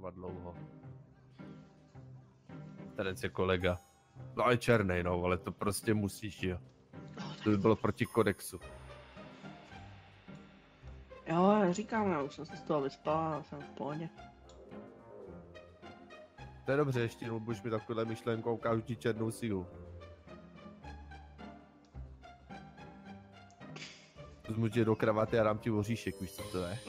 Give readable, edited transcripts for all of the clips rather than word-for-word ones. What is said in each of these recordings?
trvat dlouho. Ten je kolega. No je černej, no, ale to prostě musíš, jo. To by bylo proti kodexu. Jo, já říkám, já už jsem se z toho vyspal a jsem v pohodě. To je dobře, ještě jednou budeš mi takovýhle myšlenkou a ukážu ti černou sílu. Vezmu tě do kravaty a dám ti oříšek, víš co to je?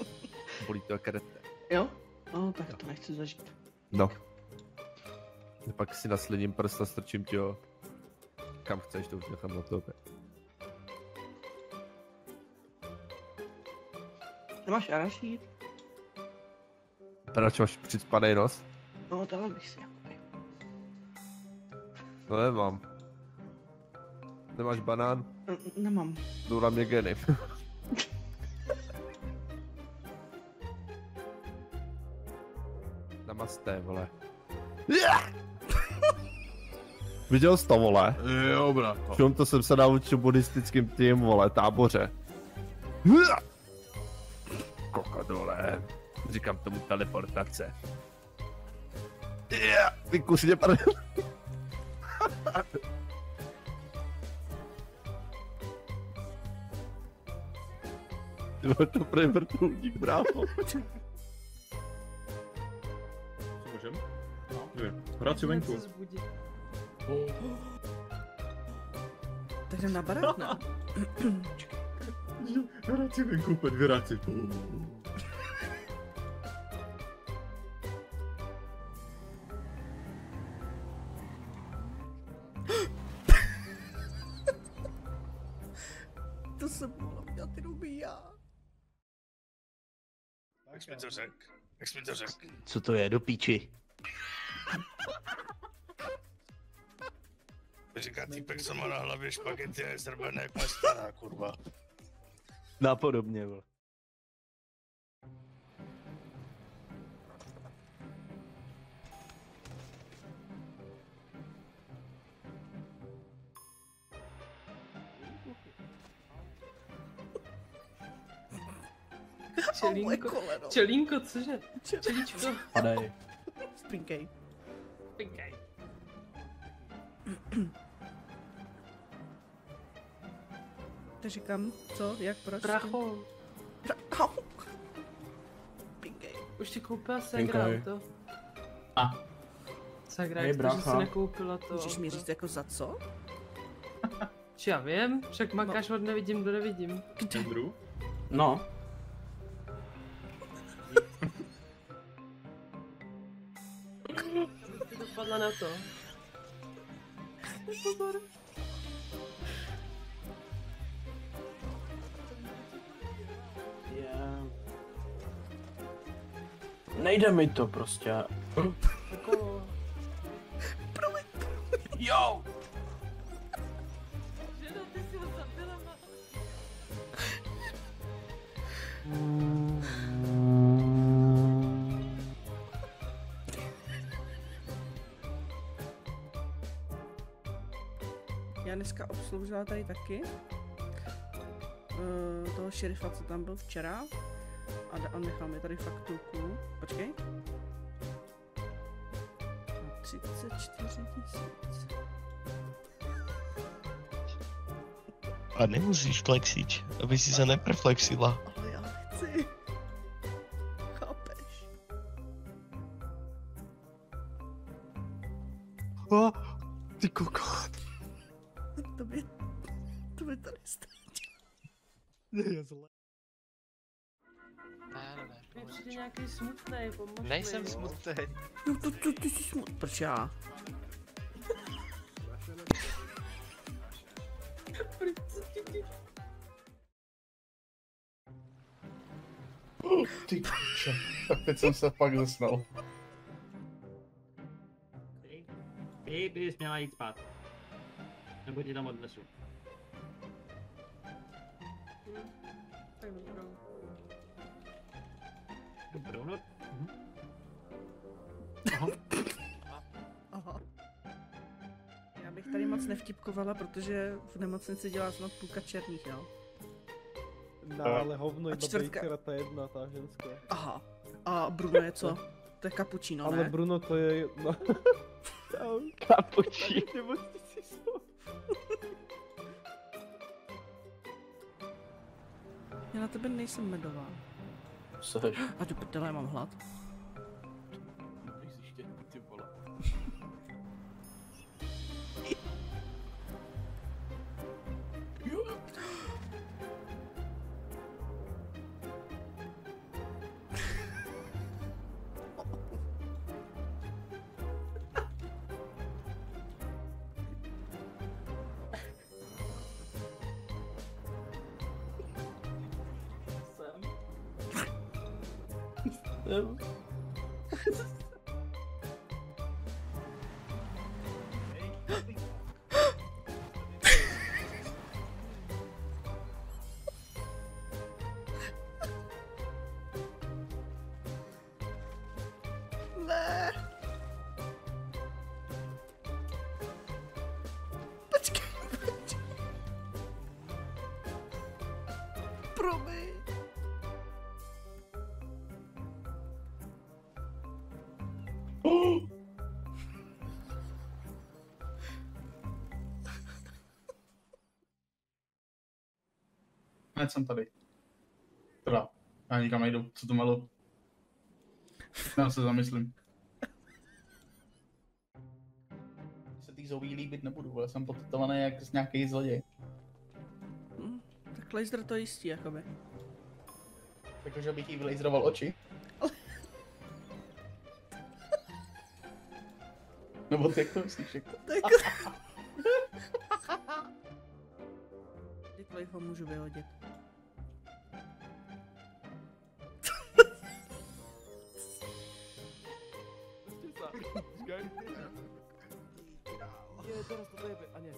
Bolí to jak rete. Jo? No, tak to nechci zažít. No. Pak si nasledím prst a strčím tě ho. Kam chceš, to už nechám na tobě. Nemáš arašíd? Proč máš přicpanej nos? No, dal bych si jakoby. No nemám. Nemáš banán? Nemám. Jdou na mě geny. Namaste, vole. Viděl jsi to, vole? Jo, brácho. Čím to jsem se naučil buddhistickým tým, vole, táboře. Kokodole. Říkám tomu teleportace. Vykus mě, pane. Ty máš to prej vrtulník, brácho. Co můžem? No. Hrát si venku. Tak jdem na barák, ne? Hrát si venku, úplně vyráci. To jsem mohla udělat jenom já. Jak jsi mi to řekl? Jak jsi mi to řekl? Co to je, do píči? Říká týpek, co má na hlavě špagety a je zrbené jak mastána, kurva. Napodobně, vole. Čelínko, cože? Čelíčko. Padej. Spinkej. Pinkaj. Tak říkám, co, jak, proč? Bracho, Au. Pinkej. už ti koupila Sagra to. A. Sagra, Hej, jak to, že brácha. si nekoupila to. Můžeš mi říct jako za co? Či já vím, však makáš od nevidím do nevidím. Andrew? No. Ty dopadla na to. Pozor. Nejde mi to prostě. Jako... Jo! Ženo, ty jsi ho zabila, ma. Já dneska obsloužila tady taky toho šerifa, co tam byl včera. A nechal mi tady fakturu. Počkej. 34 000. A nemusíš flexiť, aby si sa nepreflexila. Ale já chci. Chápeš? O, ty kokot. To by to nestačí. Je zle. Mě přijde nějaký smutnej, pomož mi. Nejsem smutný. No ty jsi smutný. Proč já? Ty kuče, tak teď jsem se fakt zasnal. Ty bys měla jít spát. Nebo ti tam odnesu. Tak dobrou. Dobrou noc. Aha. Já bych tady moc nevtipkovala, protože v nemocnici dělá snad půlka černých, jo? No, ale hovno A iba čtvrtka. Bakera, ta jedna, tá ženská. Aha. A Bruno je co? To je kapučino, Ale ne? Bruno, to je... No. Kapučí. Nemocnici jsou. Já na tebe nejsem medová. Seš. A tu prdele, mám hlad. Ty vole. Ne. Počkej. Promiň. Hned jsem tady. Teda, já nikam nejdu, co to malo? Já se zamyslím. Se tý Zoe líbit nebudu, ale jsem potetovaný jak z nějaký zloděj. Tak laser to jistí, jakoby. Takže bych jí vylejzroval oči. Nebo ty jak to myslíš? Jako? Tak. Kdykoliv ho můžu vyhodit. Je, teraz to jebe, a nie.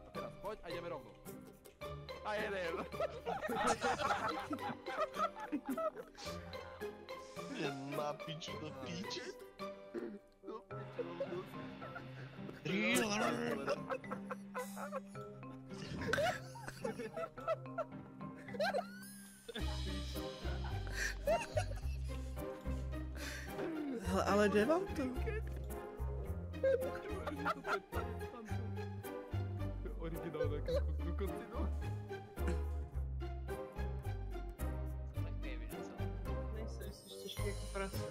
A teraz pojď a jdeme rovnou. A jedem. Jen na piču do píče. Thriller. Hele, ale jde vám to? Originálna kokotino. Nejsem, jsi těžký jako prase.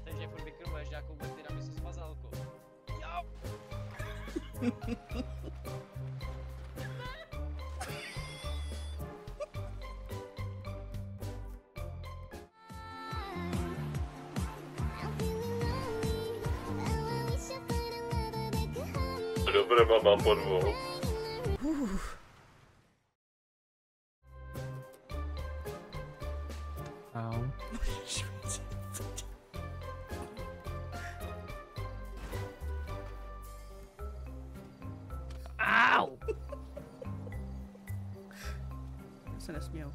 Takže furt vykrmuješ nějakou tyramisu s mazálkou. Dobré, mám po dvou. Au. Au! Já se nesměl.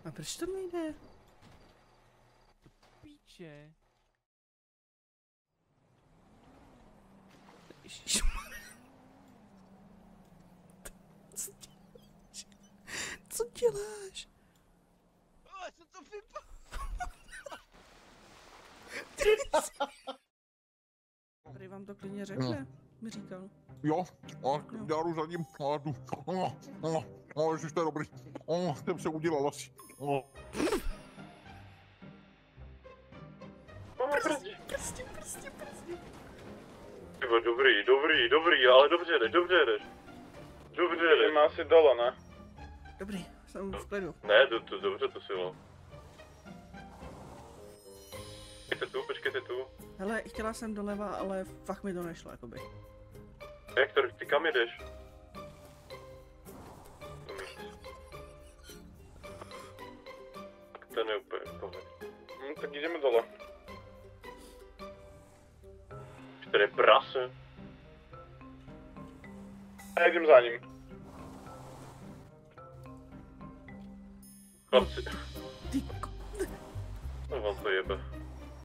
A proč to nejde? Píče. Ježišmarja. Co děláš? Co děláš? Já jsem to vypal. Tady vám to klidně řekne, mi říkal. Jo, a já jdu za ním a jdu. Ježiš, to je dobrý. Jsem se udělal asi. Prostě. Dobrý, ale dobře jdeš. Dobře jdeš. Má si dole, ne? Dobrý, jsem v klidu. Ne, dobře to si lo. Počkejte tu. Hele, chtěla jsem doleva, ale fakt mi to nešlo, jakoby. Hektor, ty kam jedeš? Ten je úplně pohled. Tak jdeme dole. Tady je prase. A jdem za ním. Chlapci. Ty No vám to jebe.